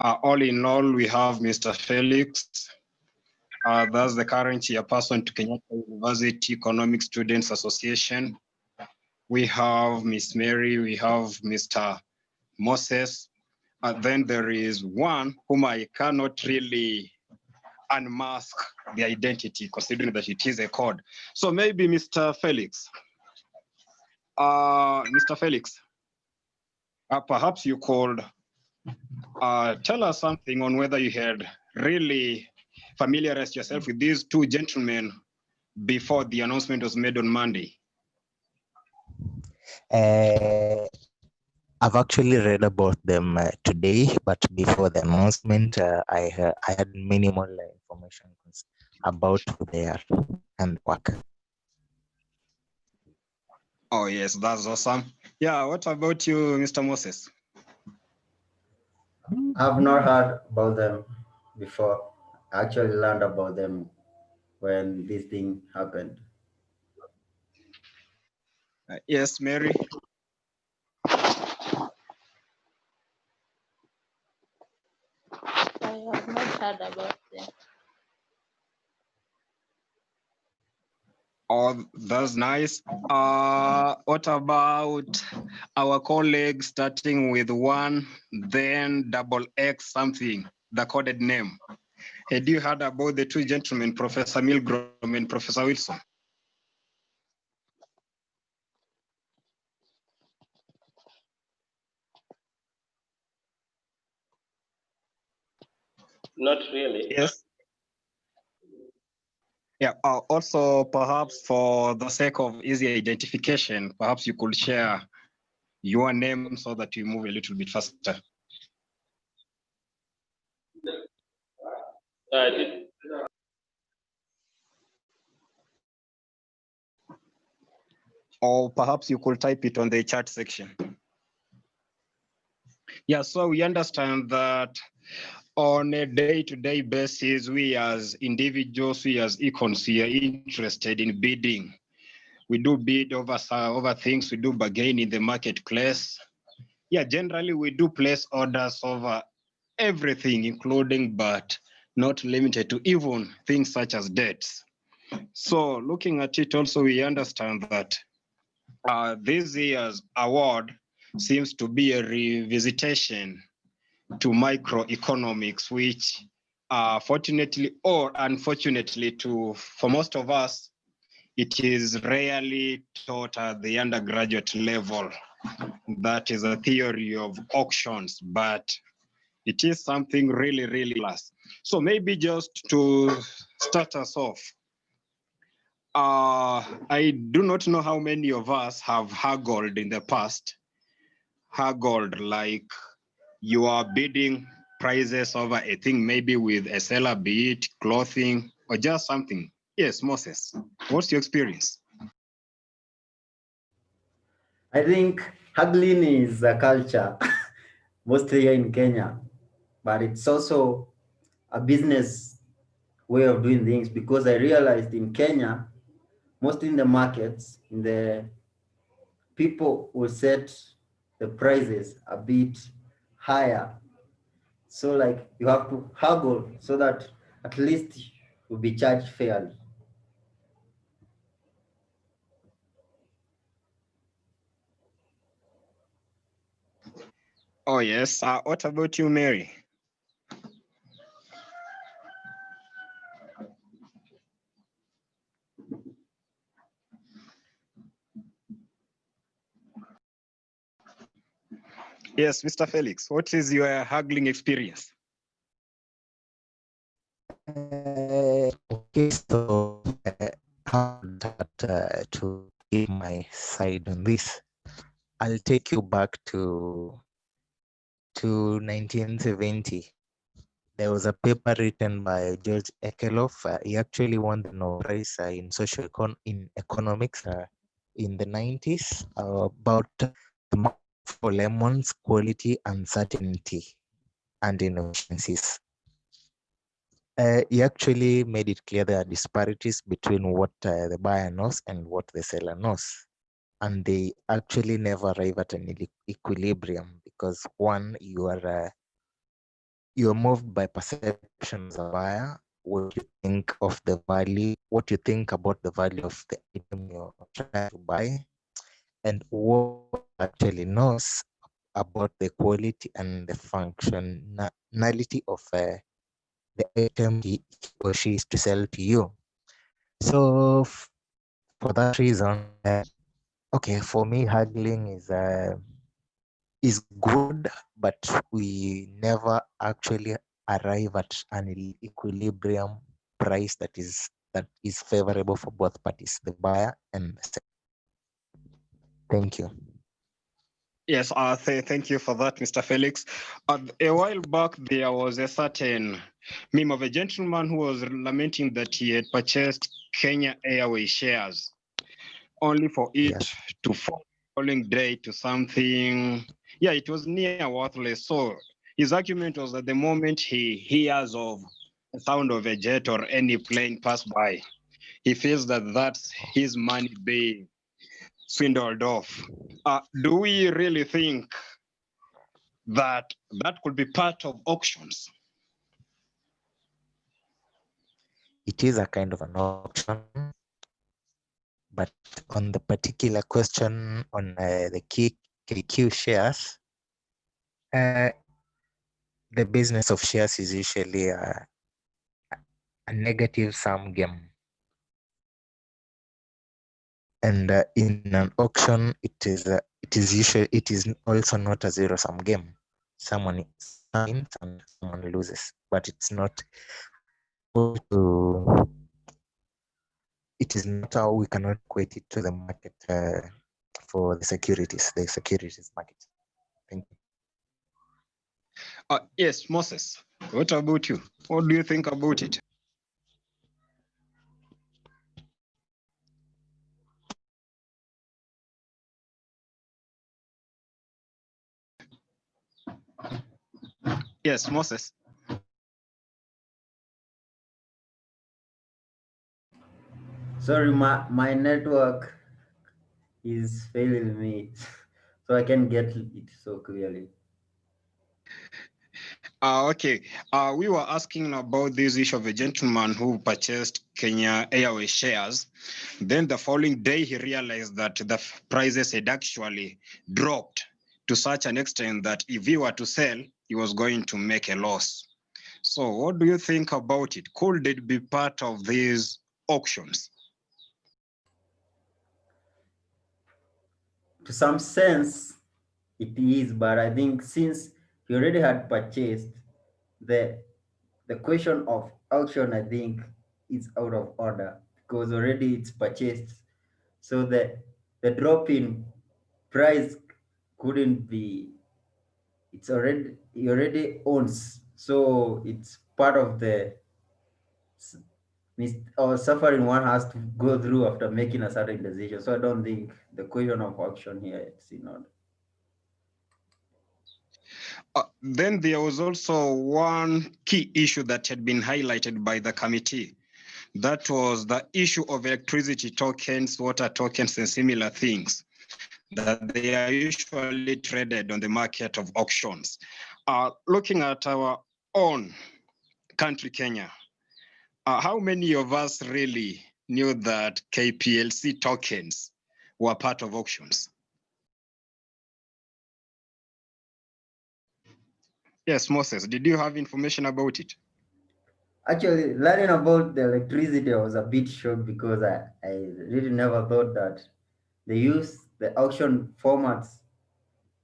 All in all, we have Mr. Felix. That's the current chairperson to Kenyatta University Economic Students Association. We have Miss Mary, we have Mr. Moses. Then there is one whom I cannot really unmask the identity, considering that it is a code. So maybe Mr. Felix. Mr. Felix, perhaps you could tell us something on whether you had really familiarized yourself with these two gentlemen before the announcement was made on Monday. I've actually read about them today, but before the announcement, I had minimal information about who they are and work. Oh yes, that's awesome. Yeah, what about you, Mr. Moses? I've not heard about them before. I actually learned about them when this thing happened. Yes, Mary. I have not heard about them. Oh, that's nice. What about our colleagues starting with one, then double X something, the coded name? Had you heard about the two gentlemen, Professor Milgram and Professor Wilson? Not really. Yes. Yeah, also perhaps for the sake of easy identification, perhaps you could share your name so that we move a little bit faster. Or perhaps you could type it on the chat section. Yeah, so we understand that on a day-to-day basis, we as individuals, we as econs, we are interested in bidding. We do bid over things, we do bargain in the marketplace. Yeah, generally we do place orders over everything, including but not limited to even things such as debts. So looking at it also, we understand that this year's award seems to be a revisitation to microeconomics, which fortunately or unfortunately for most of us, it is rarely taught at the undergraduate level. That is a theory of auctions, but it is something really, really last. So maybe just to start us off, I do not know how many of us have haggled in the past. Haggled, like you are bidding prices over a thing, maybe with a seller, be it clothing or just something. Yes, Moses, what's your experience? I think haggling is a culture, mostly here in Kenya, but it's also a business way of doing things, because I realized in Kenya, mostly in the markets, people will set the prices a bit higher. So like you have to haggle so that at least you'll be charged fairly. Oh yes, what about you, Mary? Yes, Mr. Felix, what is your haggling experience? Okay, so to give my side on this, I'll take you back to 1970. There was a paper written by George Ekelof. He actually won the Nobel Prize in economics in the 90s about the market for lemons, quality, uncertainty, and inefficiencies. He actually made it clear there are disparities between what the buyer knows and what the seller knows. And they actually never arrive at an equilibrium, because one, you are you're moved by perception as a buyer, what you think of the value, what you think about the value of the item you're trying to buy, and what actually knows about the quality and the functionality of the item he or she is to sell to you. So for that reason, okay, for me, haggling is good, but we never actually arrive at an equilibrium price that is favorable for both parties, the buyer and the seller. Thank you. Yes, thank you for that, Mr. Felix. A while back, there was a certain meme of a gentleman who was lamenting that he had purchased Kenya Airways shares only for it Yes. to fall following day to something. Yeah, it was near worthless. So his argument was that the moment he hears of the sound of a jet or any plane pass by, he feels that that's his money being swindled off. Do we really think that that could be part of auctions? It is a kind of an option, but on the particular question on the KQ shares, the business of shares is usually a negative sum game. And in an auction, it is also not a zero sum game. Someone wins and someone loses, but it's not to, it is not how we cannot equate it to the market for the securities market. Thank you. Yes, Moses, what about you? What do you think about it? Yes, Moses. Sorry, my network is failing me, so I can get it so clearly. Okay. We were asking about this issue of a gentleman who purchased Kenya Airways shares. Then the following day, he realized that the prices had actually dropped to such an extent that if he were to sell, he was going to make a loss. So what do you think about it? Could it be part of these auctions? To some sense, it is, but I think since he already had purchased, the the question of auction, I think, is out of order because already it's purchased. So the drop in price couldn't be. It's already he already owns, so it's part of the or suffering one has to go through after making a certain decision. So I don't think the question of auction here is in order. Then there was also one key issue that had been highlighted by the committee. That was the issue of electricity tokens, water tokens, and similar things, that they are usually traded on the market of auctions. Looking at our own country, Kenya, how many of us really knew that KPLC tokens were part of auctions? Yes, Moses, did you have information about it? Actually, learning about the electricity, I was a bit shocked because I really never thought that they use the auction formats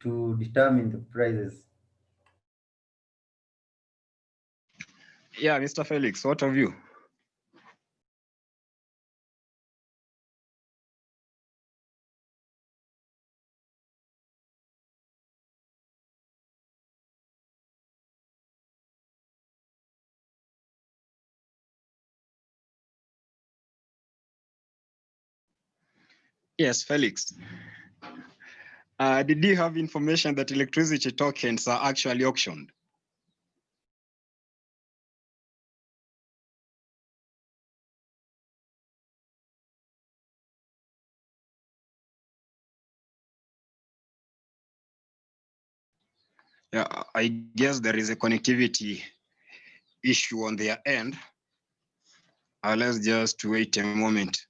to determine the prices. Yeah, Mr. Felix, what of you? Yes, Felix. Did you have information that electricity tokens are actually auctioned? Yeah, I guess there is a connectivity issue on their end. Let's just wait a moment.